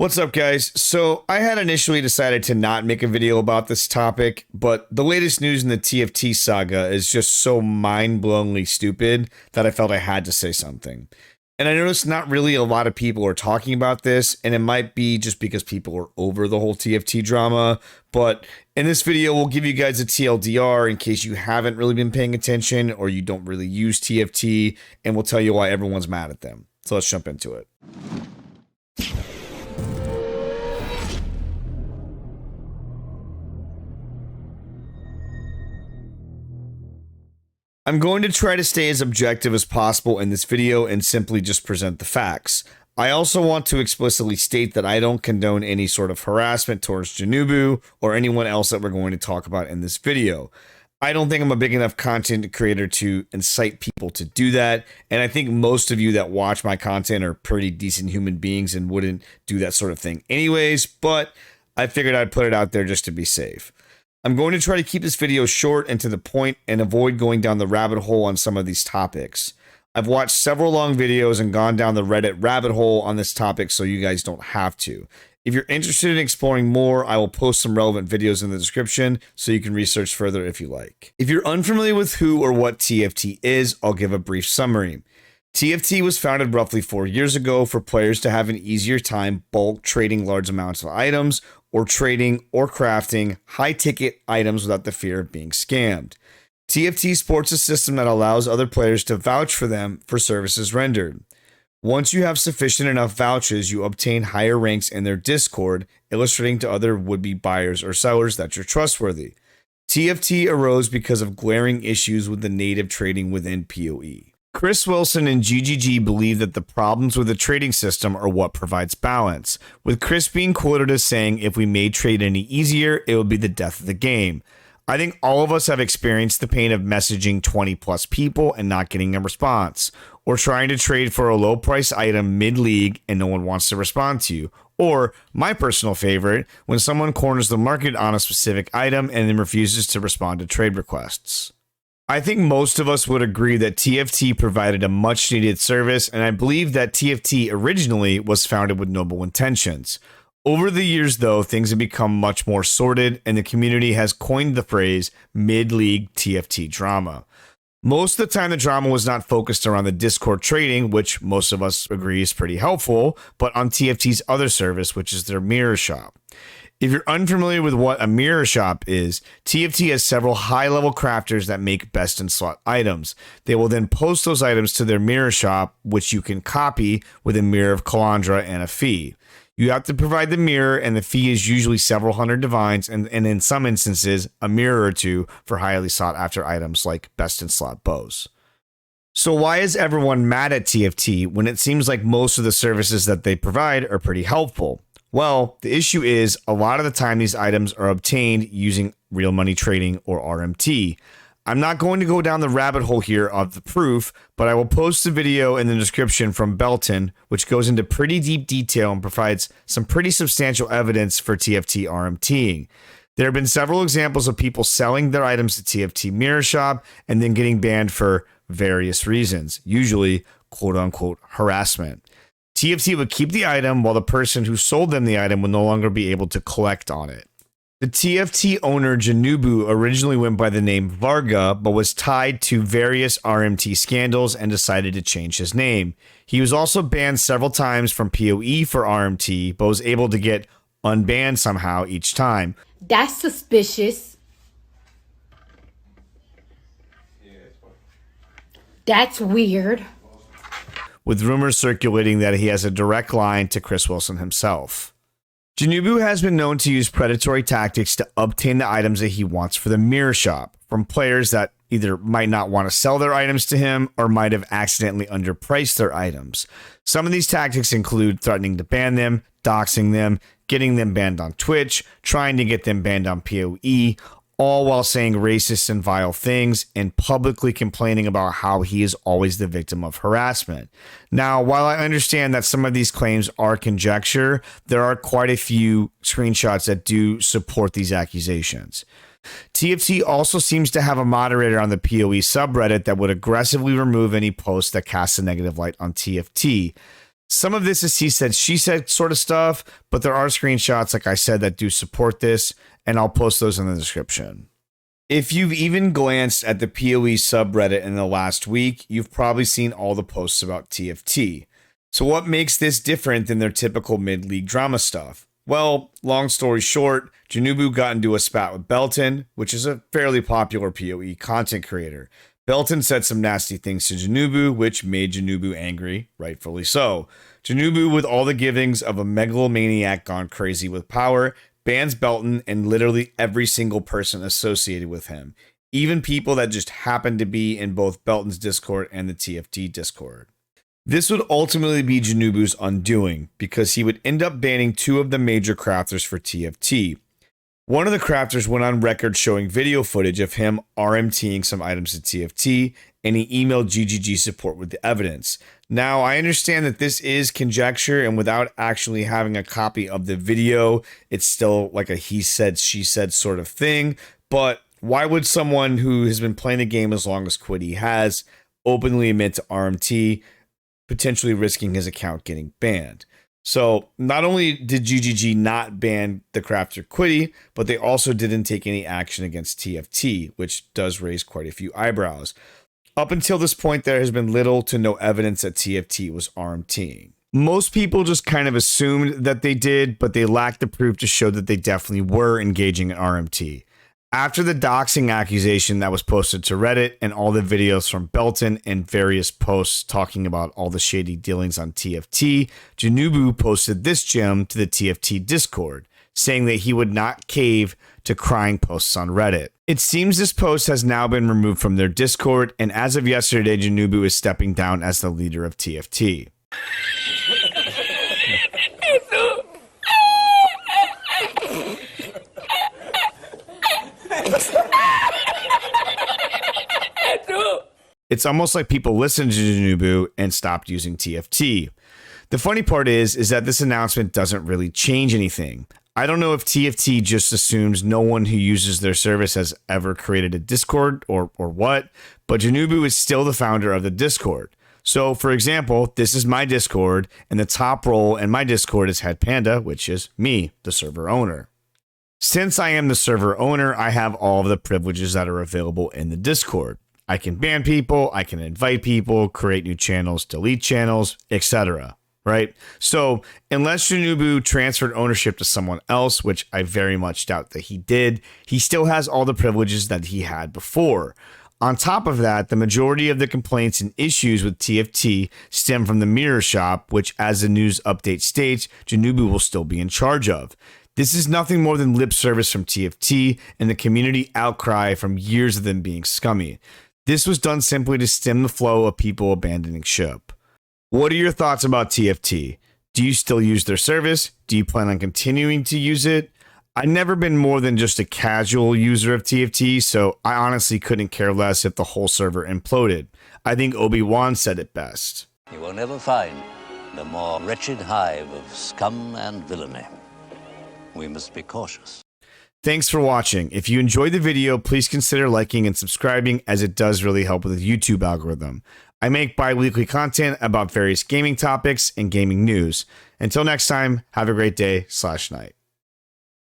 What's up, guys? So I had initially decided to not make a video about this topic, but the latest news in the TFT saga is just so mind-blowingly stupid that I felt I had to say something. And I noticed not really a lot of people are talking about this, and it might be just because people are over the whole TFT drama, but in this video, we'll give you guys a TLDR in case you haven't really been paying attention or you don't really use TFT, and we'll tell you why everyone's mad at them. So let's jump into it. I'm going to try to stay as objective as possible in this video and simply just present the facts. I also want to explicitly state that I don't condone any sort of harassment towards Jenubu or anyone else that we're going to talk about in this video. I don't think I'm a big enough content creator to incite people to do that, and I think most of you that watch my content are pretty decent human beings and wouldn't do that sort of thing anyways, but I figured I'd put it out there just to be safe. I'm going to try to keep this video short and to the point and avoid going down the rabbit hole on some of these topics. I've watched several long videos and gone down the Reddit rabbit hole on this topic so you guys don't have to. If you're interested in exploring more, I will post some relevant videos in the description so you can research further if you like. If you're unfamiliar with who or what TFT is, I'll give a brief summary. TFT was founded roughly 4 years ago for players to have an easier time bulk trading large amounts of items or trading or crafting high-ticket items without the fear of being scammed. TFT supports a system that allows other players to vouch for them for services rendered. Once you have sufficient enough vouchers, you obtain higher ranks in their Discord, illustrating to other would-be buyers or sellers that you're trustworthy. TFT arose because of glaring issues with the native trading within PoE. Chris Wilson and GGG believe that the problems with the trading system are what provides balance, with Chris being quoted as saying if we made trade any easier, it would be the death of the game. I think all of us have experienced the pain of messaging 20 plus people and not getting a response, or trying to trade for a low price item mid-league and no one wants to respond to you, or my personal favorite, when someone corners the market on a specific item and then refuses to respond to trade requests. I think most of us would agree that TFT provided a much needed service, and I believe that TFT originally was founded with noble intentions. Over the years, though, things have become much more sordid, and the community has coined the phrase mid-league TFT drama. Most of the time, the drama was not focused around the Discord trading, which most of us agree is pretty helpful, but on TFT's other service, which is their mirror shop. If you're unfamiliar with what a mirror shop is, TFT has several high-level crafters that make best-in-slot items. They will then post those items to their mirror shop, which you can copy with a mirror of Calandra and a fee. You have to provide the mirror, and the fee is usually several hundred divines, and in some instances, a mirror or two for highly sought-after items like best-in-slot bows. So why is everyone mad at TFT when it seems like most of the services that they provide are pretty helpful? Well, the issue is a lot of the time these items are obtained using real money trading or RMT. I'm not going to go down the rabbit hole here of the proof, but I will post a video in the description from Belton, which goes into pretty deep detail and provides some pretty substantial evidence for TFT RMTing. There have been several examples of people selling their items to TFT Mirror Shop and then getting banned for various reasons, usually quote-unquote harassment. TFT would keep the item while the person who sold them the item would no longer be able to collect on it. The TFT owner Jenubu originally went by the name Varga, but was tied to various RMT scandals and decided to change his name. He was also banned several times from PoE for RMT, but was able to get unbanned somehow each time. That's suspicious. That's weird. With rumors circulating that he has a direct line to Chris Wilson himself. Jenubu has been known to use predatory tactics to obtain the items that he wants for the mirror shop from players that either might not want to sell their items to him or might have accidentally underpriced their items. Some of these tactics include threatening to ban them, doxing them, getting them banned on Twitch, trying to get them banned on PoE, all while saying racist and vile things and publicly complaining about how he is always the victim of harassment. Now, while I understand that some of these claims are conjecture, there are quite a few screenshots that do support these accusations. TFT also seems to have a moderator on the PoE subreddit that would aggressively remove any posts that cast a negative light on TFT. Some of this is he said, she said sort of stuff, but there are screenshots, like I said, that do support this, and I'll post those in the description. If you've even glanced at the PoE subreddit in the last week, you've probably seen all the posts about TFT. So what makes this different than their typical mid-league drama stuff? Well, long story short, Jenubu got into a spat with Belton, which is a fairly popular PoE content creator. Belton said some nasty things to Jenubu, which made Jenubu angry, rightfully so. Jenubu, with all the givings of a megalomaniac gone crazy with power, bans Belton and literally every single person associated with him, even people that just happen to be in both Belton's Discord and the TFT Discord. This would ultimately be Jenubu's undoing, because he would end up banning 2 of the major crafters for TFT. One of the crafters went on record showing video footage of him RMTing some items to TFT, and he emailed GGG support with the evidence. Now, I understand that this is conjecture, and without actually having a copy of the video, it's still like a he said, she said sort of thing, but why would someone who has been playing the game as long as Quiddy has openly admit to RMT, potentially risking his account getting banned? So not only did GGG not ban the crafter Quiddy, but they also didn't take any action against TFT, which does raise quite a few eyebrows. Up until this point, there has been little to no evidence that TFT was RMTing. Most people just kind of assumed that they did, but they lacked the proof to show that they definitely were engaging in RMT. After the doxing accusation that was posted to Reddit and all the videos from Belton and various posts talking about all the shady dealings on TFT, Jenubu posted this gem to the TFT Discord, saying that he would not cave to crying posts on Reddit. It seems this post has now been removed from their Discord, and as of yesterday, Jenubu is stepping down as the leader of TFT. It's almost like people listened to Jenubu and stopped using TFT. The funny part is that this announcement doesn't really change anything. I don't know if TFT just assumes no one who uses their service has ever created a Discord or what, but Jenubu is still the founder of the Discord. So, for example, this is my Discord, and the top role in my Discord is Head Panda, which is me, the server owner. Since I am the server owner, I have all of the privileges that are available in the Discord. I can ban people, I can invite people, create new channels, delete channels, etc. Right? So, unless Jenubu transferred ownership to someone else, which I very much doubt that he did, he still has all the privileges that he had before. On top of that, the majority of the complaints and issues with TFT stem from the mirror shop, which, as the news update states, Jenubu will still be in charge of. This is nothing more than lip service from TFT and the community outcry from years of them being scummy. This was done simply to stem the flow of people abandoning ship. What are your thoughts about TFT? Do you still use their service? Do you plan on continuing to use it? I've never been more than just a casual user of TFT, so I honestly couldn't care less if the whole server imploded. I think Obi-Wan said it best. You will never find a more wretched hive of scum and villainy. We must be cautious. Thanks for watching. If you enjoyed the video, please consider liking and subscribing, as it does really help with the YouTube algorithm. I make bi-weekly content about various gaming topics and gaming news. Until next time, have a great day/night.